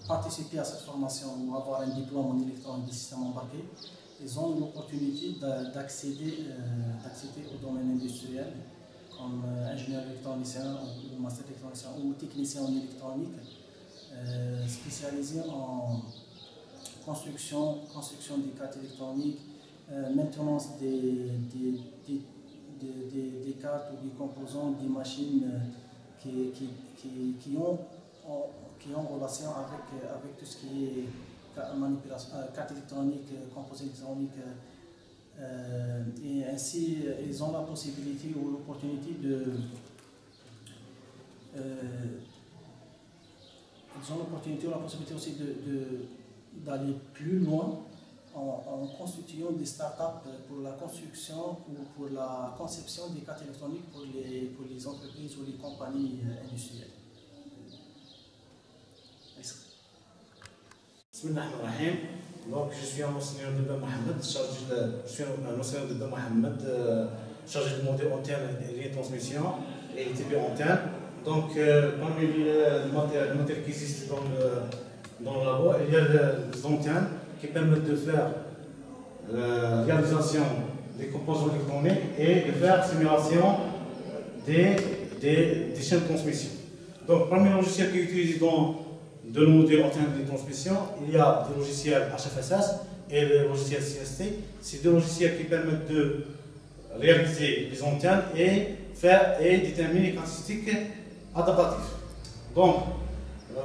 participer à cette formation ou avoir un diplôme en électronique de système embarqué, ils ont l'opportunité d'accéder au domaine industriel comme ingénieur électronicien ou master électronicien ou technicien en électronique spécialisé en construction des cartes électroniques, maintenance des cartes ou des composants des machines qui ont relation avec tout ce qui est manipulation, carte électronique, composants électroniques. Et ainsi, ils ont la possibilité ou l'opportunité aussi d'aller plus loin en constituant des startups pour la construction ou pour la conception des cartes électroniques pour les entreprises ou les compagnies industrielles. Bismillahirrahmanirrahim. Donc, je suis un enseignant de Mohamed, chargé de monter antenne et transmission et TP antenne. Donc, parmi les matériels qui existent dans le labo, il y a les antennes qui permettent de faire la réalisation des composants électroniques et de faire simulation des chaînes de transmission. Donc, parmi les logiciels qui utilisent dans le modèle antenne de transmission, il y a des logiciels HFSS et les logiciels CST. C'est des logiciels qui permettent de réaliser les antennes et déterminer les caractéristiques adaptatives. Donc,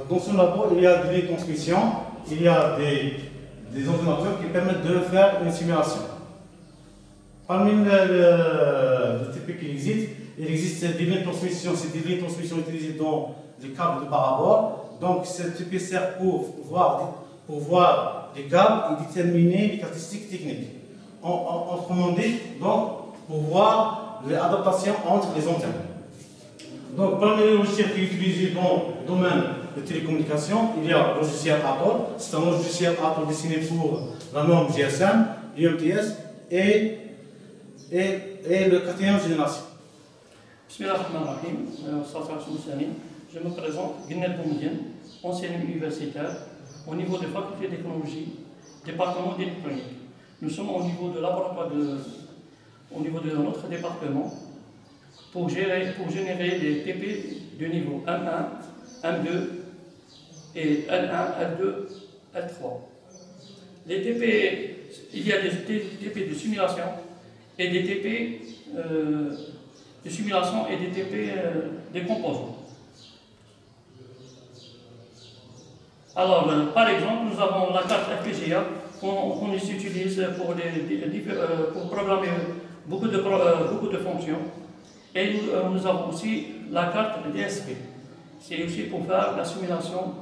dans ce labo, il y a des transmissions, il y a des ordinateurs qui permettent de faire une simulation. Parmi les types qui existent, il existe des lignes de transmission. C'est des lignes de transmission utilisées dans les câbles de parabole. Donc, ce type sert pour voir les câbles et déterminer les caractéristiques techniques. Autrement dit, donc, pour voir les adaptations entre les antennes. Donc, parmi les logiciels qui sont utilisés dans le domaine de télécommunications, il y a le logiciel Atoll. C'est un logiciel Atoll destiné pour la norme GSM, UMTS et le 4e génération. Bismillahirrahmanirrahim, je me présente, Guinel Boumediene, enseignant universitaire au niveau des facultés de technologie, département d'électronique. Nous sommes au niveau de laboratoire au niveau de notre département pour générer des TP de niveau M1, M2 et L1, L2, L3. Les TP, il y a des TP de simulation et des TP de simulation et des TP des composants. Alors, par exemple, nous avons la carte FPGA qu'on utilise pour programmer beaucoup de fonctions. Et nous avons aussi la carte DSP. C'est aussi pour faire la simulation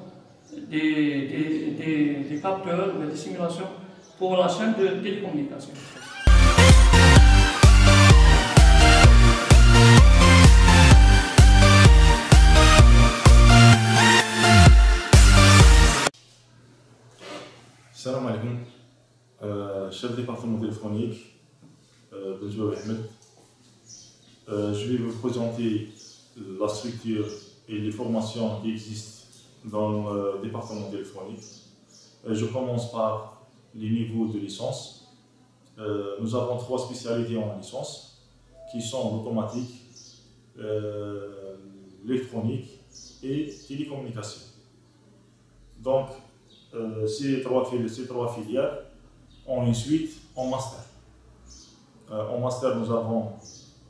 des capteurs, des simulations pour la chaîne de télécommunication. Salam alaikum, chef département téléphonique, Benjoua Ahmed. Je vais vous présenter la structure et les formations qui existent dans le département téléphonique. Je commence par les niveaux de licence. Nous avons 3 spécialités en licence qui sont l'automatique, l'électronique et télécommunication. Donc, ces trois filières ont une suite en master. En master, nous avons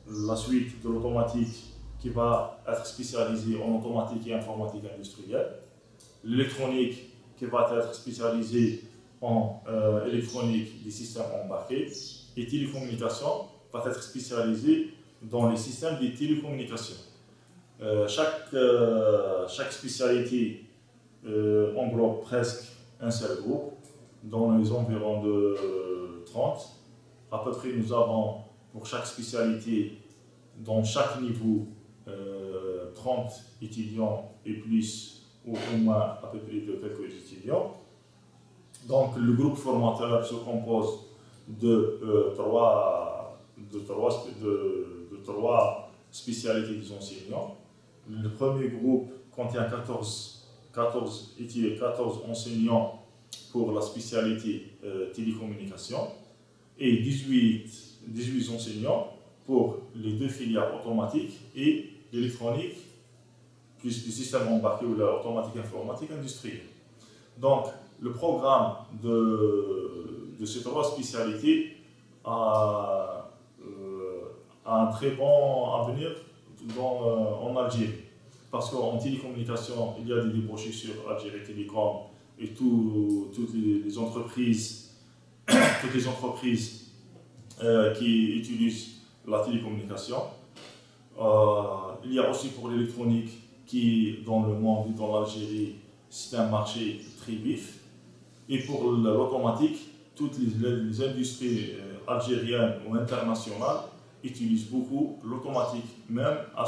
la suite de l'automatique qui va être spécialisée en automatique et informatique industrielle. L'électronique qui va être spécialisée en électronique des systèmes embarqués. Et télécommunication va être spécialisée dans les systèmes de télécommunications. Chaque spécialité englobe presque un seul groupe, dans les environs de 30. À peu près, nous avons pour chaque spécialité, dans chaque niveau, 30 étudiants et plus, ou au moins à peu près de quelques étudiants. Donc, le groupe formateur se compose de trois spécialités des enseignants. Le premier groupe contient 14 enseignants pour la spécialité télécommunication et 18 enseignants pour les 2 filières automatiques et l'électronique, plus le système embarqué ou l'automatique informatique industrielle. Donc, le programme de ces 3 spécialités a un très bon avenir en Algérie. Parce qu'en télécommunication, il y a des débauchés sur Algérie Télécom et toutes les entreprises, qui utilisent la télécommunication. Il y a aussi pour l'électronique qui, dans le monde et dans l'Algérie, c'est un marché très vif. Et pour l'automatique, toutes les industries algériennes ou internationales utilisent beaucoup l'automatique, même à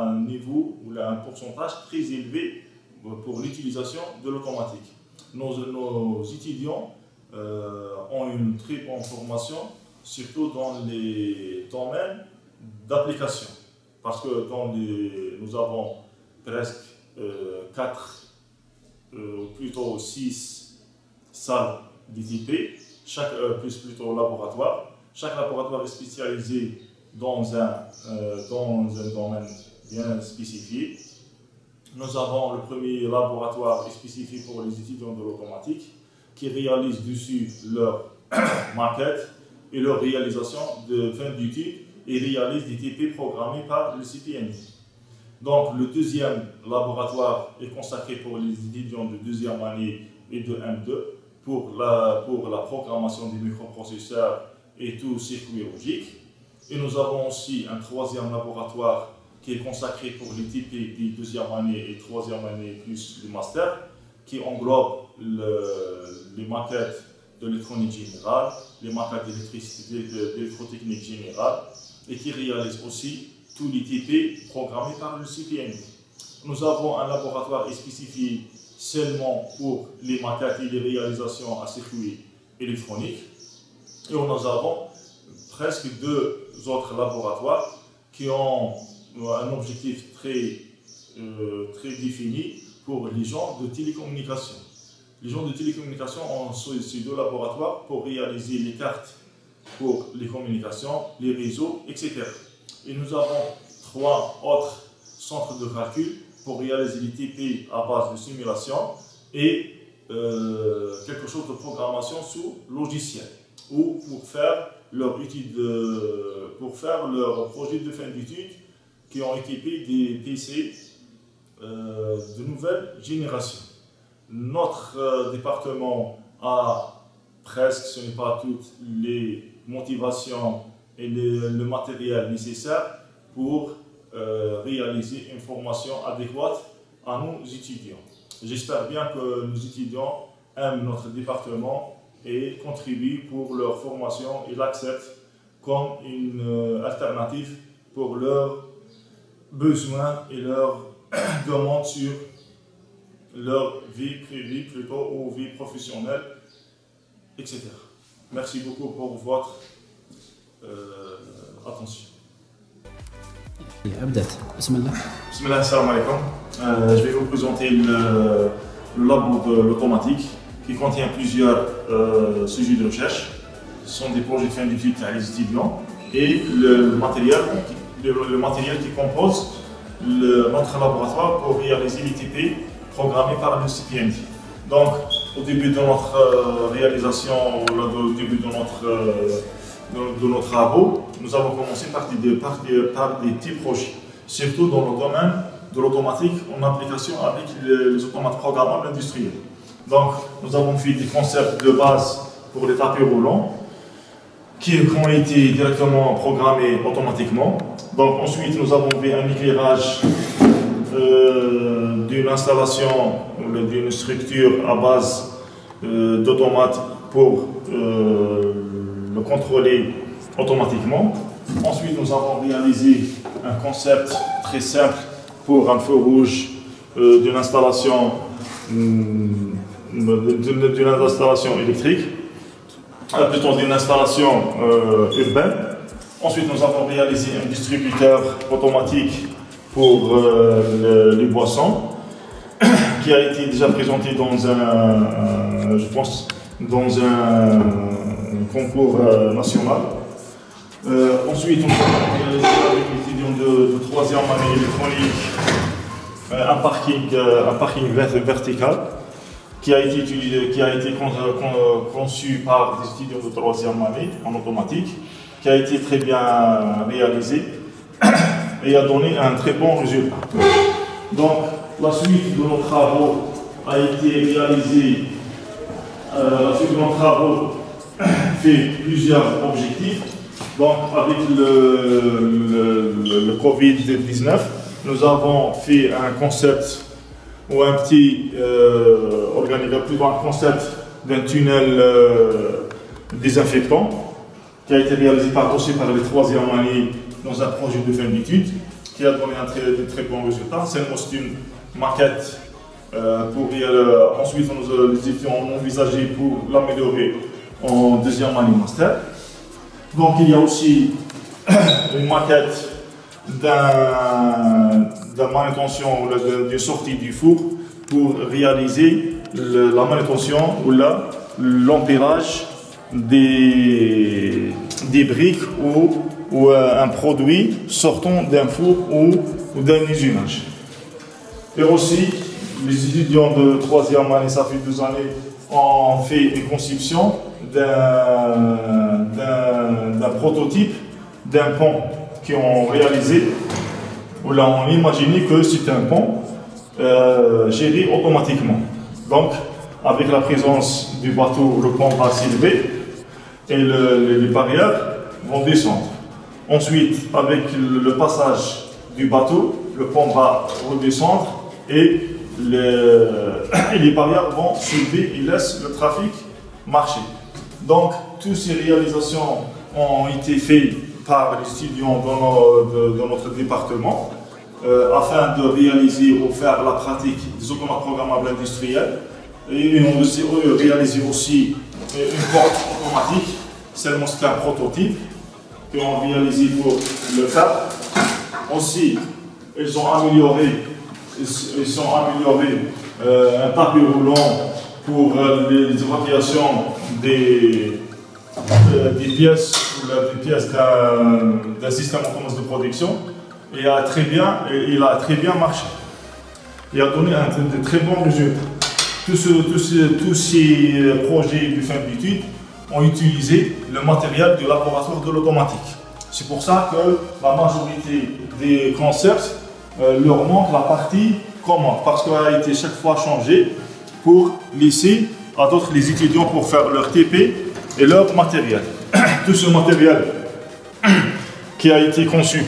un niveau ou à un pourcentage très élevé pour l'utilisation de l'automatique. Nos étudiants ont une très bonne formation, surtout dans les domaines d'application, parce que nous avons presque 6 salles d'ITP, plutôt laboratoire. Chaque laboratoire est spécialisé dans un domaine bien spécifié. Nous avons le premier laboratoire spécifié pour les étudiants de l'automatique qui réalisent dessus leur maquette et leur réalisation de fin d'études et réalisent des TP programmés par le CPNI. Donc le deuxième laboratoire est consacré pour les étudiants de 2e année et de M2 pour la programmation des microprocesseurs et tout circuit logique. Et nous avons aussi un 3e laboratoire qui est consacré pour les TP des 2e année et 3e année plus le master, qui englobe les maquettes d'électronique générale, les maquettes d'électrotechnique générale, et qui réalise aussi tous les TP programmés par le CPND. Nous avons un laboratoire spécifié seulement pour les maquettes et les réalisations à circuit électronique. Et nous avons presque 2 autres laboratoires qui ont un objectif très défini pour les gens de télécommunication. Les gens de télécommunication ont ces 2 laboratoires pour réaliser les cartes pour les communications, les réseaux, etc. Et nous avons 3 autres centres de calcul pour réaliser les TP à base de simulation et quelque chose de programmation sous logiciel ou pour faire leur projet de fin d'études qui ont équipé des PC de nouvelle génération. Notre département a presque, ce n'est pas toutes, les motivations et le matériel nécessaire pour réaliser une formation adéquate à nos étudiants. J'espère bien que nos étudiants aiment notre département et contribuent pour leur formation et l'acceptent comme une alternative pour leurs besoins et leurs demandes sur leur vie privée plutôt ou vie professionnelle, etc. Merci beaucoup pour votre attention. Bismillah, salam alaikum. Je vais vous présenter le labo de l'automatique qui contient plusieurs sujets de recherche. Ce sont des projets de fin d'études à les étudiants et le matériel qui compose notre laboratoire pour réaliser les TP programmés par le CPND. Donc, au début de notre réalisation, au début de notre travaux, nous avons commencé par des petits projets, surtout dans le domaine de l'automatique en application avec les automates programmables industriels. Donc, nous avons fait des concepts de base pour les tapis roulants qui ont été directement programmés automatiquement. Donc, ensuite, nous avons fait un éclairage d'une installation, d'une structure à base d'automates pour le contrôler automatiquement. Ensuite, nous avons réalisé un concept très simple pour un feu rouge d'une installation électrique, plutôt d'une installation urbaine. Ensuite, nous avons réalisé un distributeur automatique pour les boissons, qui a été déjà présenté dans je pense, dans un concours national. Ensuite, on a réalisé avec les étudiants de 3e année électronique un parking vertical qui a été conçu par des étudiants de 3e année en automatique, qui a été très bien réalisé et a donné un très bon résultat. Donc, la suite de nos travaux a été réalisée. La suite de nos travaux fait plusieurs objectifs. Donc, avec le Covid-19, nous avons fait un concept ou un petit organigramme, plutôt un concept d'un tunnel désinfectant qui a été réalisé aussi par les 3e années dans un projet de fin d'études qui a donné de très bons résultats. C'est une maquette ensuite les étudiants ont envisagé pour l'améliorer en 2e année master. Donc il y a aussi une maquette de manutention ou d'une sortie du four pour réaliser la manutention ou l'empilage des briques ou un produit sortant d'un four ou d'un usinage. Et aussi, les étudiants de 3e année, ça fait 2 années, ont fait une conception d'un prototype d'un pont qu'ils ont réalisé, où là on imaginait que c'était un pont géré automatiquement. Donc, avec la présence du bateau, le pont va s'élever et les barrières vont descendre. Ensuite, avec le passage du bateau, le pont va redescendre et les barrières vont s'élever et laissent le trafic marcher. Donc, toutes ces réalisations ont été faites par les étudiants dans notre département afin de réaliser ou faire la pratique des automates programmables industriels. Et on a réalisé aussi une porte automatique, seulement c'est un prototype qu'on a réalisé pour le faire. Aussi, ils ont amélioré un tapis roulant pour les évacuations des pièces d'un système autonome de production. Et il a très bien marché. Il a donné de très bons résultats. Tous ces projets de fin d'études ont utilisé le matériel du laboratoire de l'automatique. C'est pour ça que la majorité des concepts leur manque la partie commande, parce qu'elle a été chaque fois changée pour laisser à d'autres les étudiants pour faire leur TP et leur matériel. Tout ce matériel qui a été conçu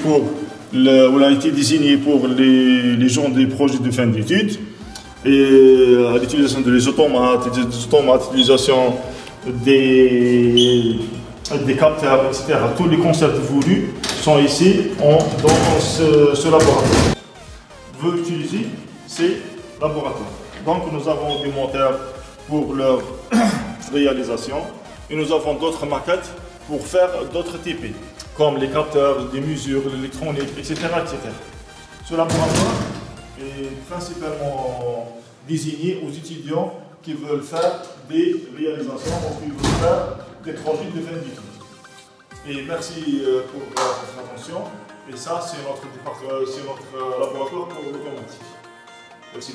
ou a été désigné pour les gens des projets de fin d'études, et l'utilisation des automates, l'utilisation des capteurs, etc. Tous les concepts voulus sont ici dans ce laboratoire. On veut utiliser ces laboratoires. Donc nous avons des moteurs pour leur réalisation et nous avons d'autres maquettes pour faire d'autres TP, comme les capteurs, des mesures, l'électronique, etc., etc. Ce laboratoire est principalement désigné aux étudiants qui veulent faire des réalisations ou qui veulent faire des projets de fin d'études. Et merci pour votre attention. Et ça, c'est notre laboratoire pour l'automatique. Merci.